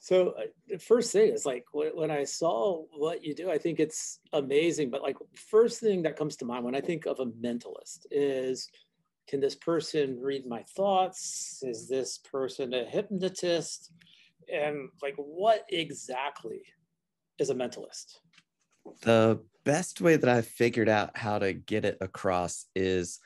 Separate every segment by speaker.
Speaker 1: So the first thing is like when I saw what you do, I think it's amazing. But like first thing that comes to mind when I think of a mentalist is, can this person read my thoughts? Is this person a hypnotist? And like, what exactly is a mentalist?
Speaker 2: The best way that I've figured out how to get it across is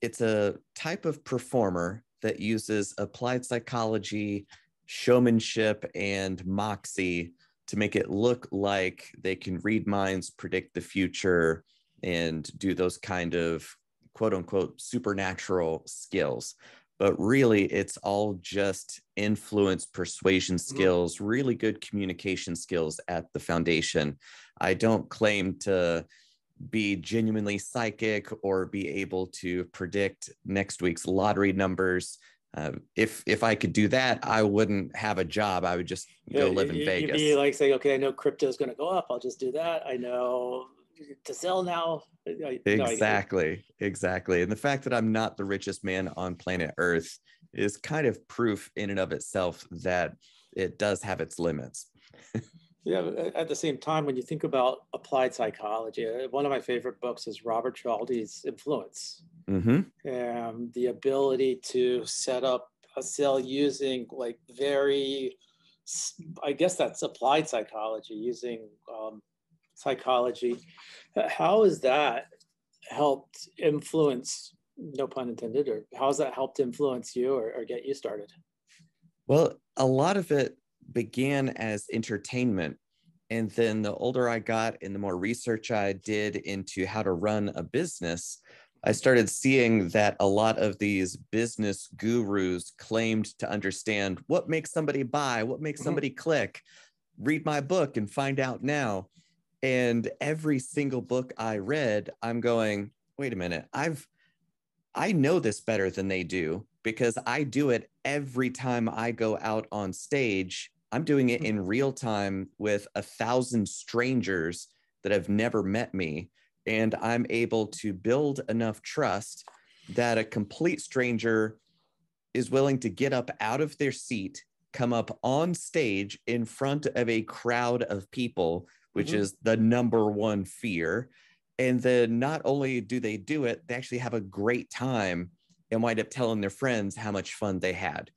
Speaker 2: it's a type of performer that uses applied psychology, showmanship, and moxie to make it look like they can read minds, predict the future, and do those kind of quote unquote supernatural skills. But really, it's all just influence, persuasion
Speaker 1: Mhm.
Speaker 2: skills, really good communication skills at the foundation. I don't claim to be genuinely psychic or be able to predict next week's lottery numbers. If I could do that, I wouldn't have a job. I would just
Speaker 1: Yeah,
Speaker 2: go live in
Speaker 1: you'd be
Speaker 2: Vegas.
Speaker 1: like saying, okay, I know crypto is going to go up. I'll just do that. I know to sell now. I get it.
Speaker 2: Exactly. And the fact that I'm not the richest man on planet Earth is kind of proof in and of itself that it does have its limits.
Speaker 1: Yeah, but at the same time, when you think about applied psychology, one of my favorite books is Robert Cialdini's Influence,
Speaker 2: Mm-hmm.
Speaker 1: and the ability to set up a cell using like very, I guess that's applied psychology, using psychology. How has that helped influence, no pun intended, or how has that helped influence you or get you started?
Speaker 2: Well, a lot of it began as entertainment. And then the older I got and the more research I did into how to run a business, I started seeing that a lot of these business gurus claimed to understand what makes somebody buy, what makes somebody click. Read my book and find out now. And every single book I read, I'm going, wait a minute, I know this better than they do because I do it every time I go out on stage. I'm doing it in real time with 1,000 strangers that have never met me. And I'm able to build enough trust that a complete stranger is willing to get up out of their seat, come up on stage in front of a crowd of people, which
Speaker 1: Mm-hmm.
Speaker 2: is the number one fear. And then not only do they do it, they actually have a great time and wind up telling their friends how much fun they had.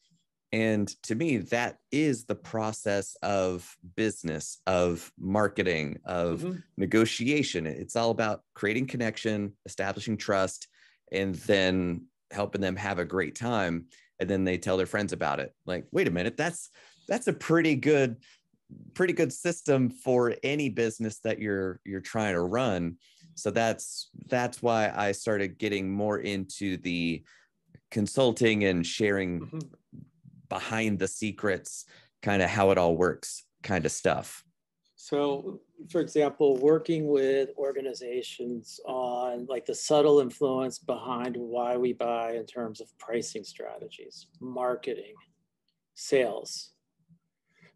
Speaker 2: And to me, that is the process of business, of marketing, of
Speaker 1: Mm-hmm.
Speaker 2: negotiation. It's all about creating connection, establishing trust, and then helping them have a great time. And then they tell their friends about it. Like, wait a minute, that's a pretty good system for any business that you're trying to run. So that's why I started getting more into the consulting and sharing
Speaker 1: Mm-hmm.
Speaker 2: behind the secrets, kind of how it all works kind of stuff.
Speaker 1: So, for example, working with organizations on like the subtle influence behind why we buy in terms of pricing strategies, marketing, sales.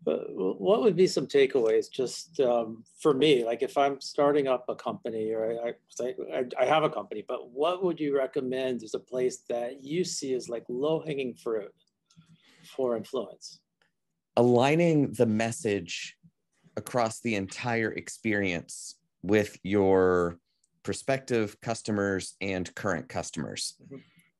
Speaker 1: What would be some takeaways just for me? Like if I'm starting up a company or I have a company, but what would you recommend as a place that you see as like low hanging fruit for influence?
Speaker 2: Aligning the message across the entire experience with your prospective customers and current customers.
Speaker 1: Mm-hmm.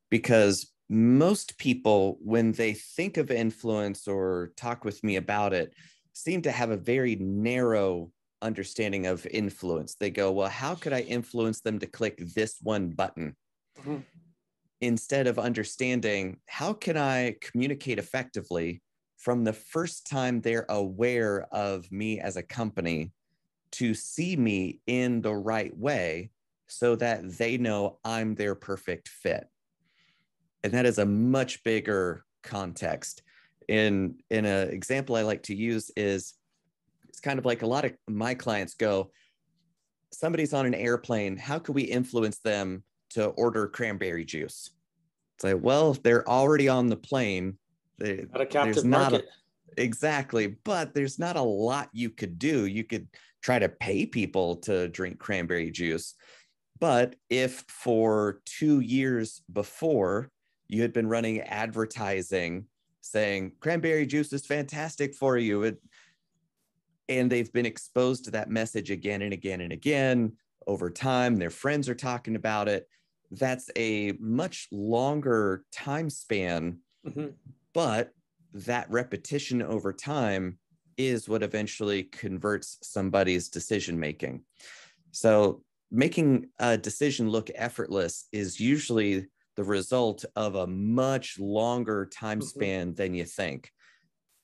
Speaker 2: Because most people, when they think of influence or talk with me about it, seem to have a very narrow understanding of influence. They go, well, how could I influence them to click this one button?
Speaker 1: Mm-hmm.
Speaker 2: Instead of understanding, how can I communicate effectively from the first time they're aware of me as a company to see me in the right way so that they know I'm their perfect fit. And that is a much bigger context. In an example I like to use is it's kind of like a lot of my clients go, somebody's on an airplane, how could we influence them to order cranberry juice? It's like, well, if they're already on the plane,
Speaker 1: Not a
Speaker 2: there's
Speaker 1: captive
Speaker 2: not a,
Speaker 1: market.
Speaker 2: exactly, but there's not a lot you could do. You could try to pay people to drink cranberry juice. But if for 2 years before you had been running advertising saying cranberry juice is fantastic for you. And they've been exposed to that message again and again and again over time. Their friends are talking about it. That's a much longer time span, but that repetition over time is what eventually converts somebody's decision making. So making a decision look effortless is usually the result of a much longer time span than you think.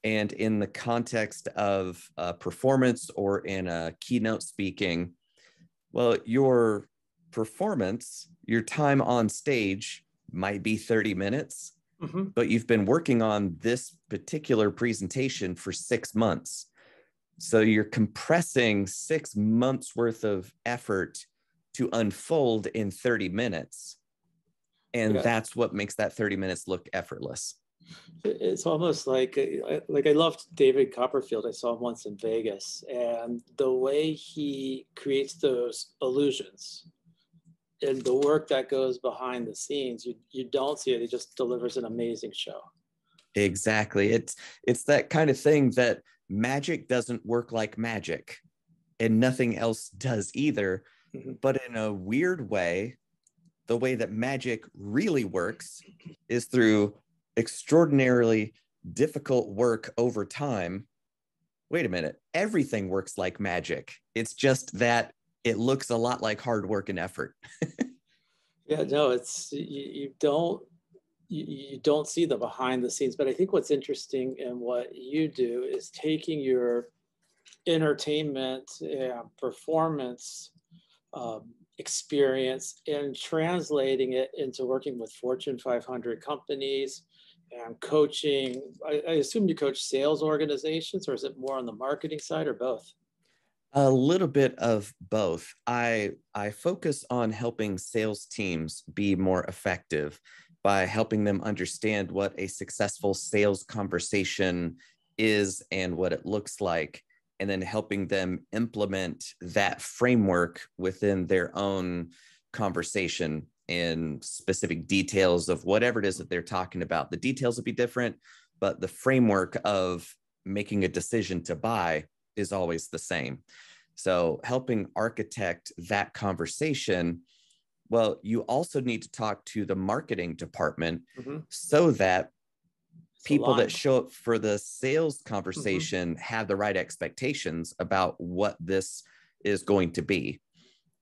Speaker 2: And in the context of performance or in a keynote speaking, well, your performance, your time on stage might be 30 minutes, but you've been working on this particular presentation for 6 months. So you're compressing 6 months worth of effort to unfold in 30 minutes. And that's what makes that 30 minutes look effortless.
Speaker 1: It's almost like I loved David Copperfield. I saw him once in Vegas, and the way he creates those illusions and the work that goes behind the scenes, you don't see it. He just delivers an amazing show.
Speaker 2: Exactly. It's that kind of thing that magic doesn't work like magic, and nothing else does either. But in a weird way, the way that magic really works is through extraordinarily difficult work over time. Wait a minute, everything works like magic. It's just that it looks a lot like hard work and effort.
Speaker 1: Yeah, no, it's you don't see the behind the scenes. But I think what's interesting in what you do is taking your entertainment and performance experience and translating it into working with Fortune 500 companies and coaching. I assume you coach sales organizations, or is it more on the marketing side, or both?
Speaker 2: A little bit of both. I focus on helping sales teams be more effective by helping them understand what a successful sales conversation is and what it looks like, and then helping them implement that framework within their own conversation in specific details of whatever it is that they're talking about. The details will be different, but the framework of making a decision to buy is always the same. So helping architect that conversation, well, you also need to talk to the marketing department so that people that show up for the sales conversation have the right expectations about what this is going to be.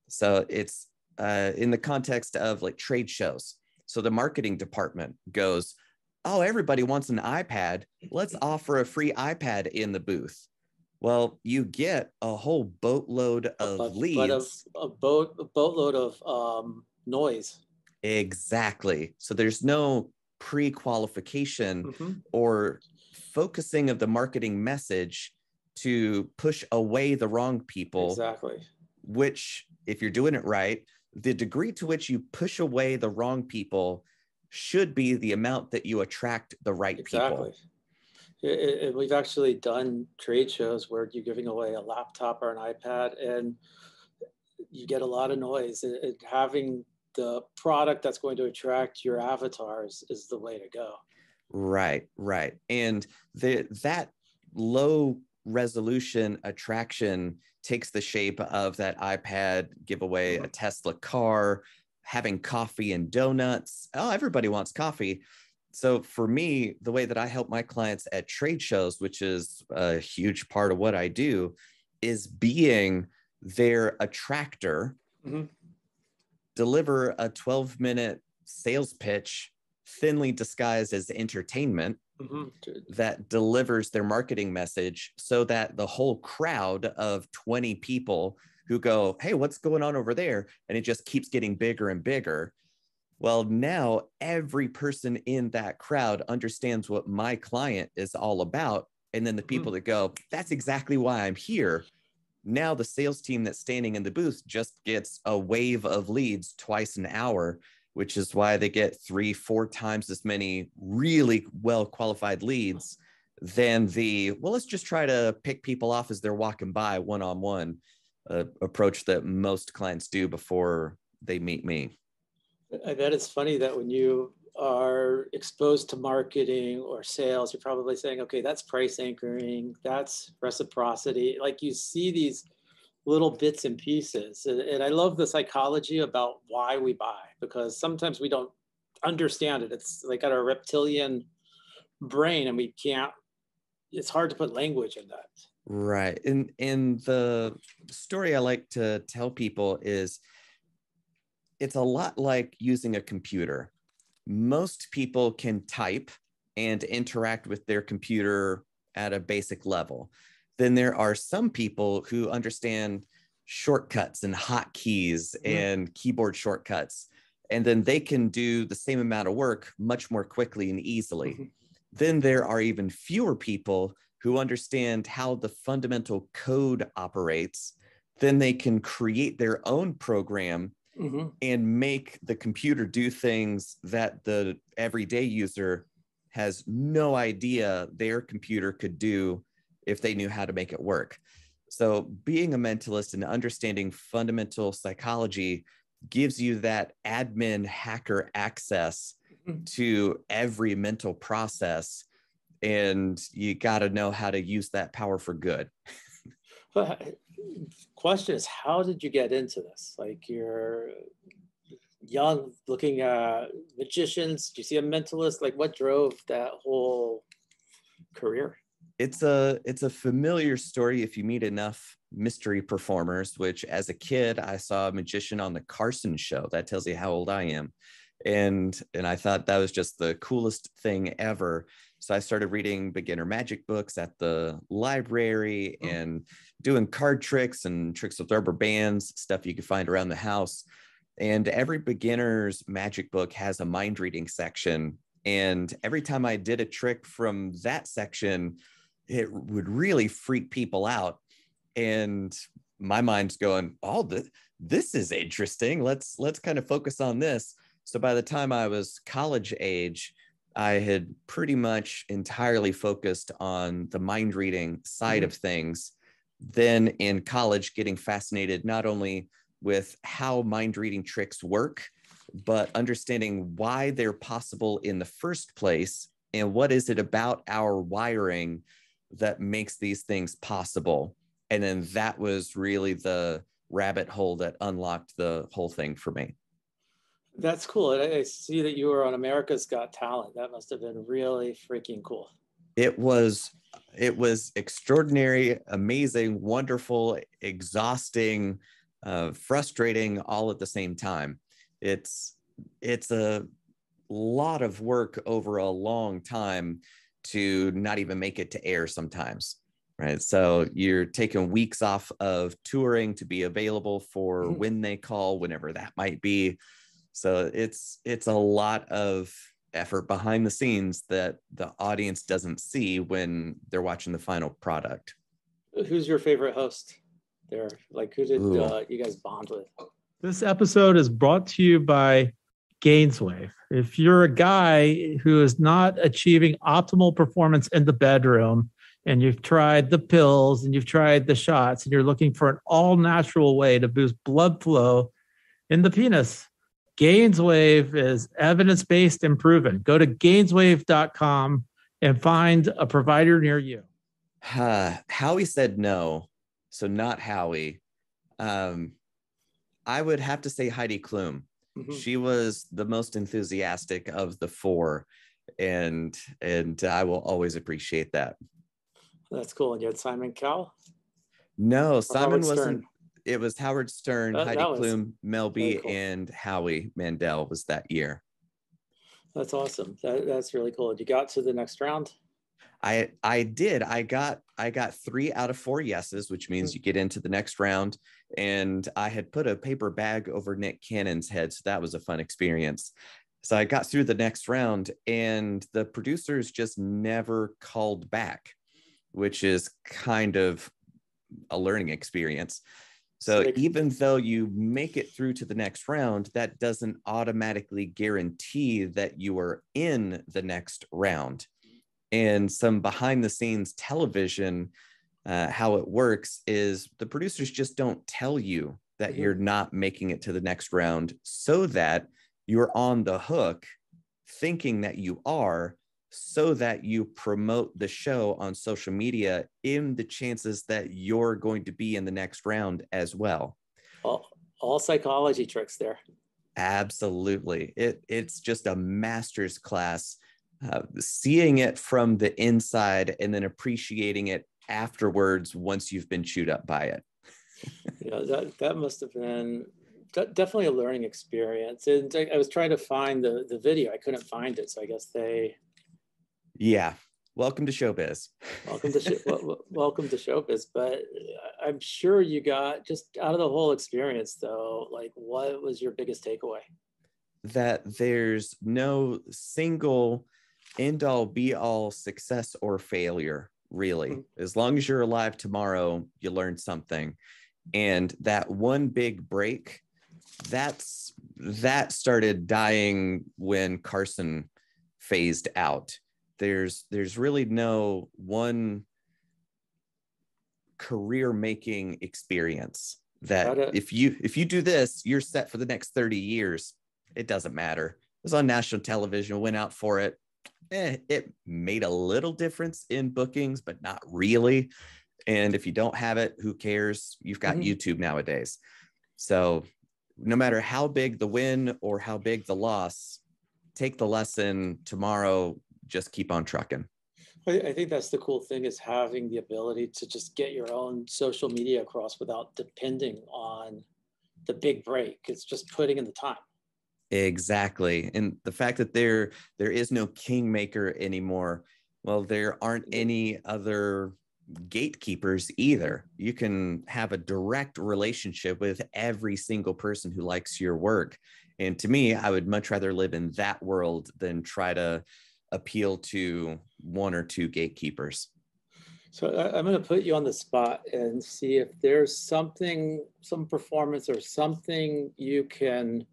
Speaker 2: So it's in the context of like trade shows. So the marketing department goes, oh, everybody wants an iPad. Let's offer a free iPad in the booth. Well, you get a whole boatload of leads.
Speaker 1: A boatload of noise.
Speaker 2: Exactly. So there's no pre-qualification or focusing of the marketing message to push away the wrong people.
Speaker 1: Exactly.
Speaker 2: Which, if you're doing it right, the degree to which you push away the wrong people should be the amount that you attract the right people.
Speaker 1: We've actually done trade shows where you're giving away a laptop or an iPad, and you get a lot of noise. Having the product that's going to attract your avatars is the way to go.
Speaker 2: Right. And that low resolution attraction takes the shape of that iPad giveaway, a Tesla car, having coffee and donuts. Oh, everybody wants coffee. So for me, the way that I help my clients at trade shows, which is a huge part of what I do, is being their attractor, deliver a 12-minute sales pitch, thinly disguised as entertainment, that delivers their marketing message so that the whole crowd of 20 people who go, hey, what's going on over there? And it just keeps getting bigger and bigger. Well, now every person in that crowd understands what my client is all about. And then the people that go, that's exactly why I'm here. Now the sales team that's standing in the booth just gets a wave of leads twice an hour, which is why they get 3-4 times as many really well-qualified leads than well, let's just try to pick people off as they're walking by one-on-one approach that most clients do before they meet me.
Speaker 1: I bet it's funny that when you are exposed to marketing or sales, you're probably saying, okay, that's price anchoring, that's reciprocity. Like you see these little bits and pieces. And I love the psychology about why we buy, because sometimes we don't understand it. It's like got a reptilian brain and we can't, it's hard to put language in that.
Speaker 2: Right. And the story I like to tell people is it's a lot like using a computer. Most people can type and interact with their computer at a basic level. Then there are some people who understand shortcuts and hotkeys and keyboard shortcuts, and then they can do the same amount of work much more quickly and easily. Then there are even fewer people who understand how the fundamental code operates. Then they can create their own program and make the computer do things that the everyday user has no idea their computer could do if they knew how to make it work. So being a mentalist and understanding fundamental psychology gives you that admin hacker access to every mental process, and you got to know how to use that power for good.
Speaker 1: But question is, how did you get into this? Like you're young, looking at magicians. Do you see a mentalist? Like what drove that whole career?
Speaker 2: It's a familiar story if you meet enough mystery performers, which as a kid, I saw a magician on the Carson show. That tells you how old I am. And I thought that was just the coolest thing ever. So I started reading beginner magic books at the library and doing card tricks and tricks with rubber bands, stuff you could find around the house. And every beginner's magic book has a mind reading section. And every time I did a trick from that section, it would really freak people out. And my mind's going, oh, this is interesting. Let's kind of focus on this. So by the time I was college age, I had pretty much entirely focused on the mind reading side of things. Then in college, getting fascinated not only with how mind reading tricks work, but understanding why they're possible in the first place and what is it about our wiring that makes these things possible. And then that was really the rabbit hole that unlocked the whole thing for me.
Speaker 1: That's cool. I see that you were on America's Got Talent. That must have been really freaking cool.
Speaker 2: It was extraordinary, amazing, wonderful, exhausting, frustrating, all at the same time. It's a lot of work over a long time to not even make it to air sometimes, right? So you're taking weeks off of touring to be available for when they call, whenever that might be. So it's a lot of effort behind the scenes that the audience doesn't see when they're watching the final product.
Speaker 1: Who's your favorite host there? Like who did you guys bond with?
Speaker 3: This episode is brought to you by Gainswave. If you're a guy who is not achieving optimal performance in the bedroom, and you've tried the pills and you've tried the shots, and you're looking for an all-natural way to boost blood flow in the penis, Gainswave is evidence-based and proven. Go to Gainswave.com and find a provider near you.
Speaker 2: Howie said no, so not Howie. I would have to say Heidi Klum. She was the most enthusiastic of the four, and I will always appreciate that.
Speaker 1: That's cool. And you had Simon Cowell?
Speaker 2: No, Simon wasn't. It was Howard Stern, Heidi
Speaker 1: that
Speaker 2: Klum, Mel B,
Speaker 1: cool.
Speaker 2: and Howie Mandel was that year.
Speaker 1: That's awesome. That's really cool. You got to the next round?
Speaker 2: I did. I got 3 out of 4 yeses, which means you get into the next round. And I had put a paper bag over Nick Cannon's head, so that was a fun experience. So I got through the next round, and the producers just never called back, which is kind of a learning experience. So even though you make it through to the next round, that doesn't automatically guarantee that you are in the next round. And some behind the scenes television, how it works is the producers just don't tell you that you're not making it to the next round so that you're on the hook thinking that you are, so that you promote the show on social media in the chances that you're going to be in the next round as well.
Speaker 1: All psychology tricks there.
Speaker 2: Absolutely. It's just a master's class, seeing it from the inside and then appreciating it afterwards once you've been chewed up by it.
Speaker 1: That must have been definitely a learning experience. And I was trying to find the video. I couldn't find it. So I guess
Speaker 2: Yeah. Welcome to showbiz.
Speaker 1: Welcome to showbiz. But I'm sure you got, just out of the whole experience though, like, what was your biggest takeaway?
Speaker 2: That there's no single end all be all success or failure, really. Mm-hmm. As long as you're alive tomorrow, you learn something. And that one big break, that started dying when Carson phased out. There's really no one career making experience that if you do this, you're set for the next 30 years. It doesn't matter. It was on national television, went out for it. It made a little difference in bookings, but not really. And if you don't have it, who cares? You've got YouTube nowadays. So no matter how big the win or how big the loss, take the lesson tomorrow. Just keep on trucking.
Speaker 1: I think that's the cool thing, is having the ability to just get your own social media across without depending on the big break. It's just putting in the time.
Speaker 2: Exactly. And the fact that there is no kingmaker anymore. Well, there aren't any other gatekeepers either. You can have a direct relationship with every single person who likes your work. And to me, I would much rather live in that world than try to appeal to one or two gatekeepers.
Speaker 1: So I'm going to put you on the spot and see if there's some performance or something you can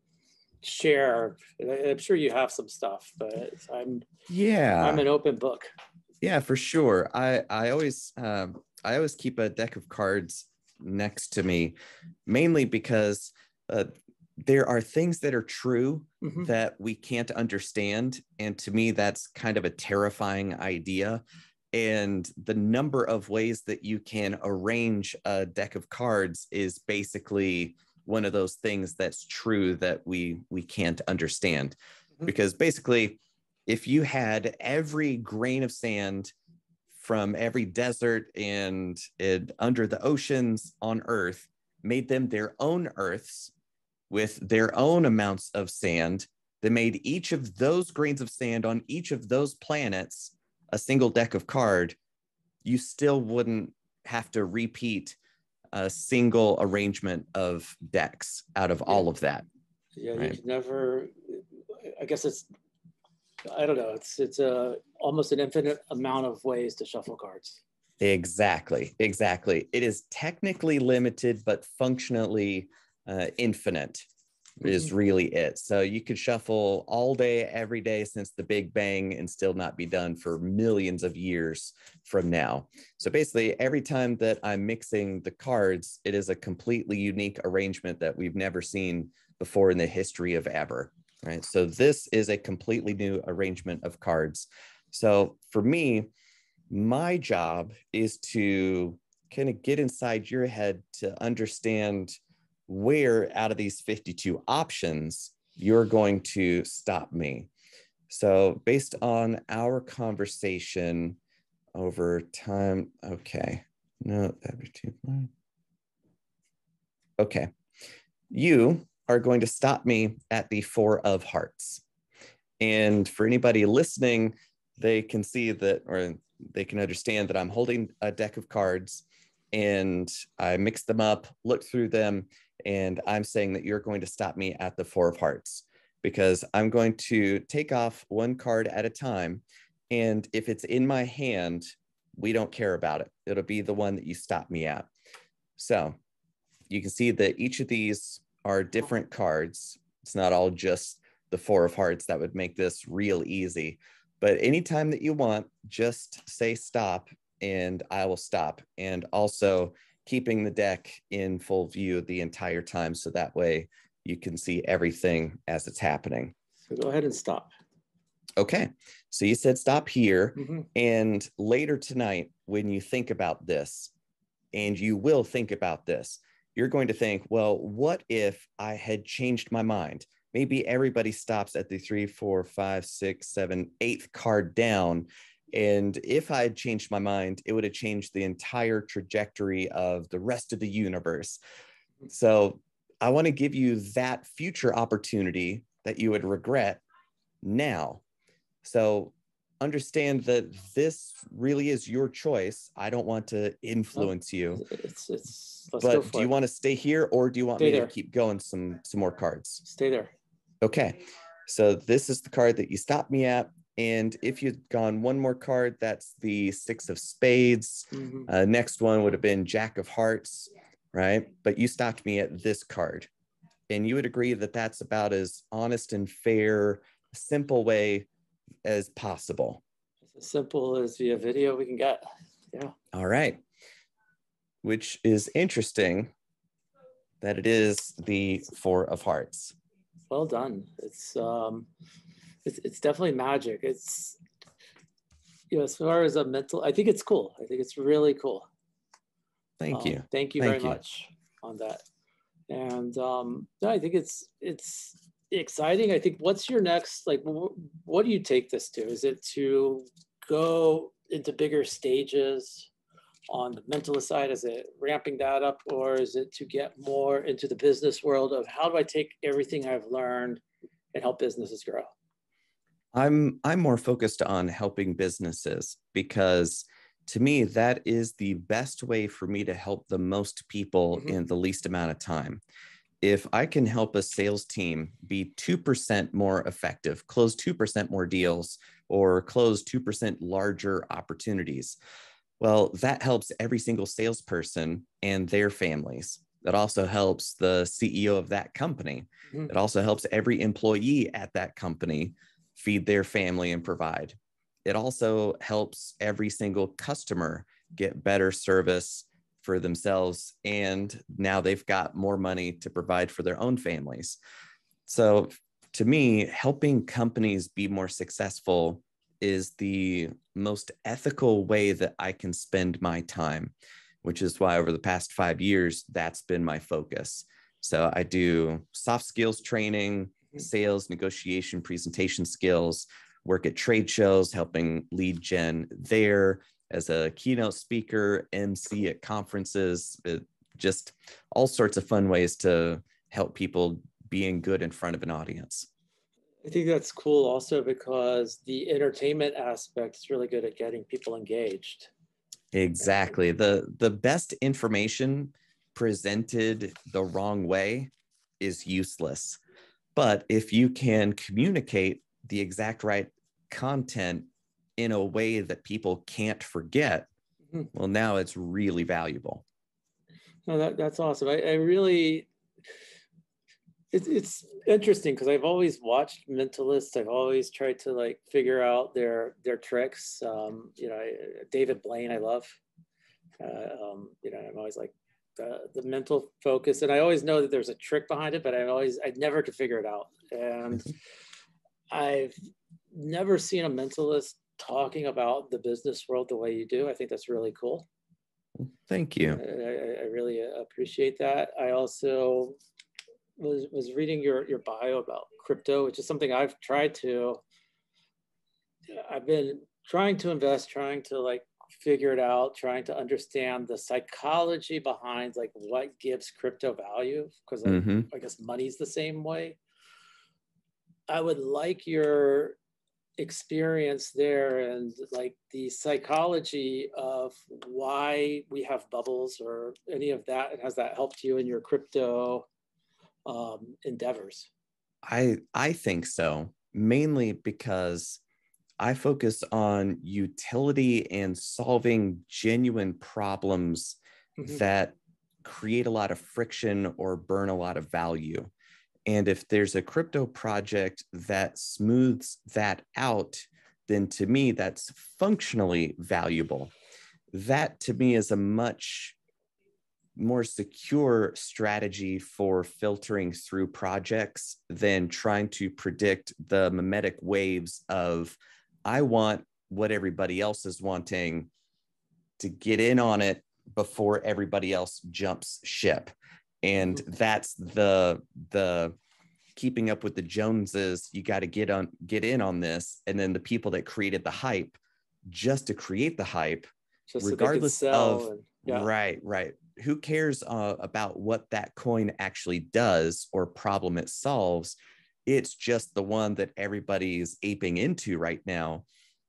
Speaker 1: share. I'm sure you have some stuff, but I'm an open book.
Speaker 2: Yeah, for sure. I always keep a deck of cards next to me, mainly because there are things that are true that we can't understand. And to me, that's kind of a terrifying idea. And the number of ways that you can arrange a deck of cards is basically one of those things that's true that we can't understand. Because basically, if you had every grain of sand from every desert and under the oceans on Earth, made them their own Earths, with their own amounts of sand, that made each of those grains of sand on each of those planets a single deck of card, you still wouldn't have to repeat a single arrangement of decks out of all of that.
Speaker 1: Yeah, right? You can never, I guess I don't know, it's almost an infinite amount of ways to shuffle cards.
Speaker 2: Exactly. It is technically limited, but functionally infinite is really it. So you could shuffle all day, every day since the Big Bang and still not be done for millions of years from now. So basically, every time that I'm mixing the cards, it is a completely unique arrangement that we've never seen before in the history of ever, right? So this is a completely new arrangement of cards. So for me, my job is to kind of get inside your head to understand where out of these 52 options you're going to stop me. So based on our conversation over time, okay, no, that'd be too much. Okay, you are going to stop me at the 4 of hearts. And for anybody listening, they can see that, or they can understand that I'm holding a deck of cards and I mixed them up, looked through them, and I'm saying that you're going to stop me at the 4 of hearts, because I'm going to take off one card at a time. And if it's in my hand, we don't care about it. It'll be the one that you stop me at. So you can see that each of these are different cards. It's not all just the 4 of hearts. That would make this real easy. But anytime that you want, just say stop and I will stop. And also keeping the deck in full view the entire time, so that way you can see everything as it's happening.
Speaker 1: So go ahead and stop.
Speaker 2: Okay. So you said stop here.
Speaker 1: Mm-hmm.
Speaker 2: And later tonight, when you think about this, and you will think about this, you're going to think, well, what if I had changed my mind? Maybe everybody stops at the 3, 4, 5, 6, 7, 8th card down. And if I had changed my mind, it would have changed the entire trajectory of the rest of the universe. So I want to give you that future opportunity that you would regret now. So understand that this really is your choice. I don't want to influence you.
Speaker 1: Let's
Speaker 2: but
Speaker 1: go for
Speaker 2: do you
Speaker 1: it.
Speaker 2: want to stay here, or do you want
Speaker 1: Stay
Speaker 2: me
Speaker 1: there.
Speaker 2: to keep going some more cards?
Speaker 1: Stay there.
Speaker 2: Okay. So this is the card that you stopped me at. And if you'd gone one more card, that's the 6 of Spades.
Speaker 1: Mm-hmm.
Speaker 2: Next one would have been Jack of Hearts, right? But you stopped me at this card. And you would agree that that's about as honest and fair, simple way as possible.
Speaker 1: As simple as via video we can get. Yeah.
Speaker 2: All right. Which is interesting that it is the 4 of Hearts.
Speaker 1: Well done. It's definitely magic. It's, you know, as far as a mental, I think it's cool. I think it's really cool.
Speaker 2: Thank you.
Speaker 1: Thank you very much on that. And I think it's exciting. I think, what's your next, like, what do you take this to? Is it to go into bigger stages on the mentalist side? Is it ramping that up, or is it to get more into the business world of how do I take everything I've learned and help businesses grow?
Speaker 2: I'm more focused on helping businesses, because to me, that is the best way for me to help the most people in the least amount of time. If I can help a sales team be 2% more effective, close 2% more deals, or close 2% larger opportunities, well, that helps every single salesperson and their families. That also helps the CEO of that company. It also helps every employee at that company feed their family and provide. It also helps every single customer get better service for themselves, and now they've got more money to provide for their own families. So to me, helping companies be more successful is the most ethical way that I can spend my time, which is why over the past 5 years, that's been my focus. So I do soft skills training, sales, negotiation, presentation skills, work at trade shows, helping lead gen there, as a keynote speaker, MC at conferences, just all sorts of fun ways to help people being good in front of an audience.
Speaker 1: I think that's cool also because the entertainment aspect is really good at getting people engaged.
Speaker 2: Exactly. The best information presented the wrong way is useless. But if you can communicate the exact right content in a way that people can't forget, well, now it's really valuable.
Speaker 1: No, that's awesome. I really, it's interesting because I've always watched Mentalists. I've always tried to like figure out their tricks. You know, David Blaine, I love. You know, I'm always like the mental focus, and I always know that there's a trick behind it, but I never could figure it out. And I've never seen a mentalist talking about the business world the way you do. I think that's really cool.
Speaker 2: Thank you.
Speaker 1: I really appreciate that. I also was reading your bio about crypto, which is something I've been trying to invest, trying to like figure it out, trying to understand the psychology behind like what gives crypto value, because I guess money's the same way. I would like your experience there and like the psychology of why we have bubbles or any of that, and has that helped you in your crypto endeavors?
Speaker 2: I think so, mainly because I focus on utility and solving genuine problems that create a lot of friction or burn a lot of value. And if there's a crypto project that smooths that out, then to me, that's functionally valuable. That to me is a much more secure strategy for filtering through projects than trying to predict the mimetic waves of, I want what everybody else is wanting to get in on it before everybody else jumps ship. And that's the keeping up with the Joneses. You got to get in on this. And then the people that created the hype just to create the hype, just regardless of, right. Who cares about what that coin actually does or problem it solves? It's just the one that everybody's aping into right now.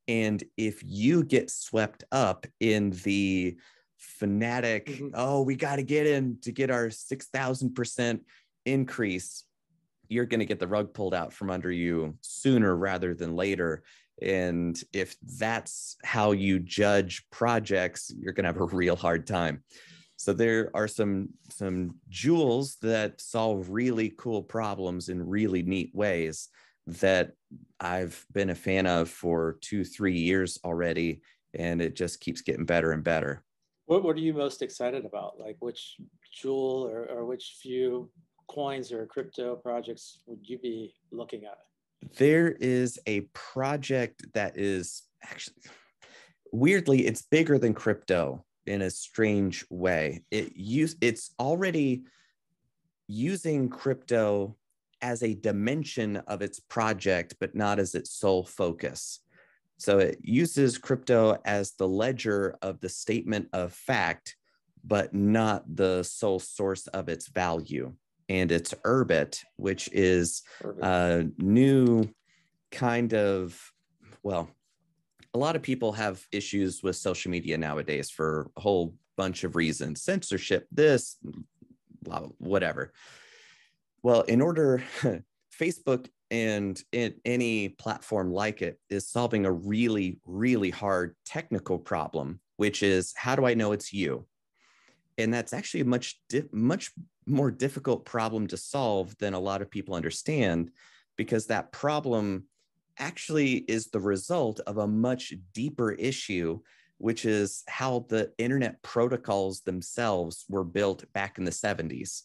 Speaker 2: And if you get swept up in the fanatic, oh, we got to get in to get our 6,000% increase, you're going to get the rug pulled out from under you sooner rather than later. And if that's how you judge projects, you're going to have a real hard time. So there are some jewels that solve really cool problems in really neat ways that I've been a fan of for 2-3 years already, and it just keeps getting better and better.
Speaker 1: What are you most excited about? Like which jewel or which few coins or crypto projects would you be looking at?
Speaker 2: There is a project that is actually, weirdly, it's bigger than crypto in a strange way. It's already using crypto as a dimension of its project, but not as its sole focus. So it uses crypto as the ledger of the statement of fact, but not the sole source of its value. And it's Urbit, which is a new kind of, well, a lot of people have issues with social media nowadays for a whole bunch of reasons. Censorship, this, blah, whatever. Well, in order, Facebook and any platform like it is solving a really, really hard technical problem, which is, how do I know it's you? And that's actually a much more difficult problem to solve than a lot of people understand, because that problem actually is the result of a much deeper issue, which is how the internet protocols themselves were built back in the 70s.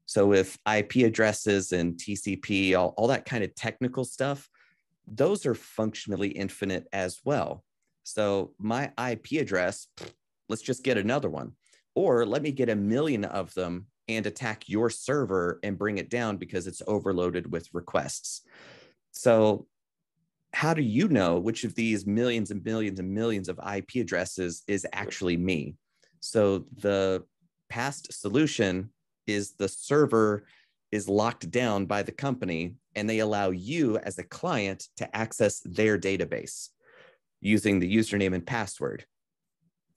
Speaker 2: So with IP addresses and TCP, all that kind of technical stuff, those are functionally infinite as well. So my IP address, let's just get another one. Or let me get 1 million of them and attack your server and bring it down because it's overloaded with requests. So how do you know which of these millions and millions and millions of IP addresses is actually me? So the past solution is the server is locked down by the company, and they allow you as a client to access their database using the username and password.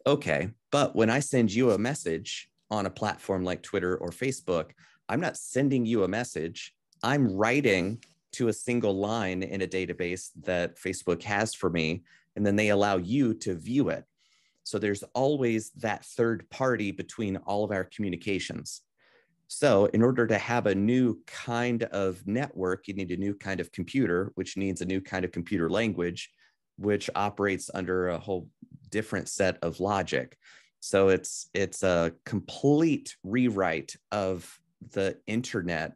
Speaker 2: Okay, but when I send you a message on a platform like Twitter or Facebook, I'm not sending you a message. I'm writing to a single line in a database that Facebook has for me, and then they allow you to view it. So there's always that third party between all of our communications. So in order to have a new kind of network, you need a new kind of computer, which needs a new kind of computer language, which operates under a whole different set of logic. So it's a complete rewrite of the internet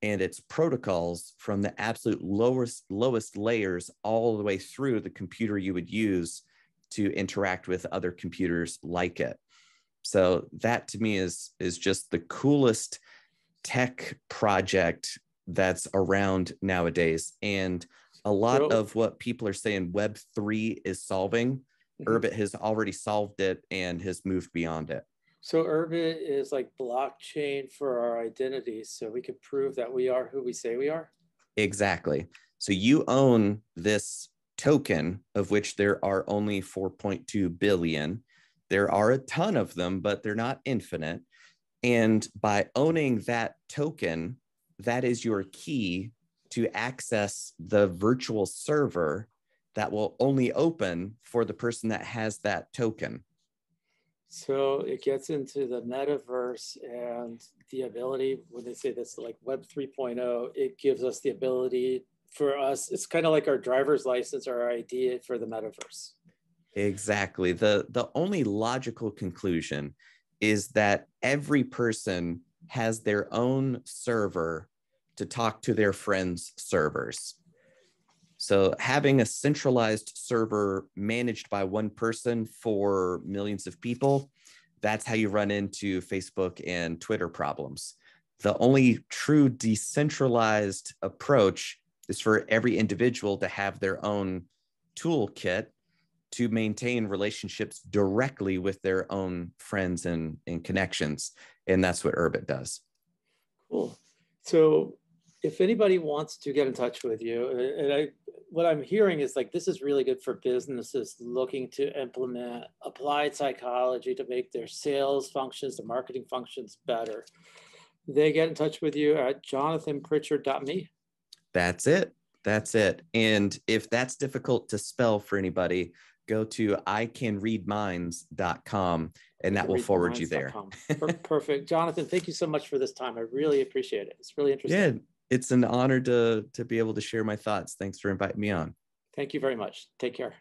Speaker 2: and its protocols from the absolute lowest layers all the way through the computer you would use to interact with other computers like it. So that to me is just the coolest tech project that's around nowadays. And a lot of what people are saying Web3 is solving, Urbit has already solved it and has moved beyond it.
Speaker 1: So Urbit is like blockchain for our identities, so we can prove that we are who we say we are?
Speaker 2: Exactly. So you own this token, of which there are only 4.2 billion. There are a ton of them, but they're not infinite. And by owning that token, that is your key to access the virtual server that will only open for the person that has that token.
Speaker 1: So it gets into the metaverse and the ability, when they say this like Web 3.0, it gives us the ability for us, it's kind of like our driver's license or our ID for the metaverse.
Speaker 2: Exactly. The only logical conclusion is that every person has their own server to talk to their friends' servers. So having a centralized server managed by one person for millions of people, that's how you run into Facebook and Twitter problems. The only true decentralized approach is for every individual to have their own toolkit to maintain relationships directly with their own friends and connections. And that's what Urbit does.
Speaker 1: Cool. So if anybody wants to get in touch with you, and what I'm hearing is like, this is really good for businesses looking to implement applied psychology to make their sales functions, their marketing functions better. They get in touch with you at jonathanpritchard.me.
Speaker 2: That's it. That's it. And if that's difficult to spell for anybody, go to icanreadminds.com and that will forward you there.
Speaker 1: Perfect. Jonathan, thank you so much for this time. I really appreciate it. It's really interesting.
Speaker 2: Yeah, it's an honor to be able to share my thoughts. Thanks for inviting me on.
Speaker 1: Thank you very much. Take care.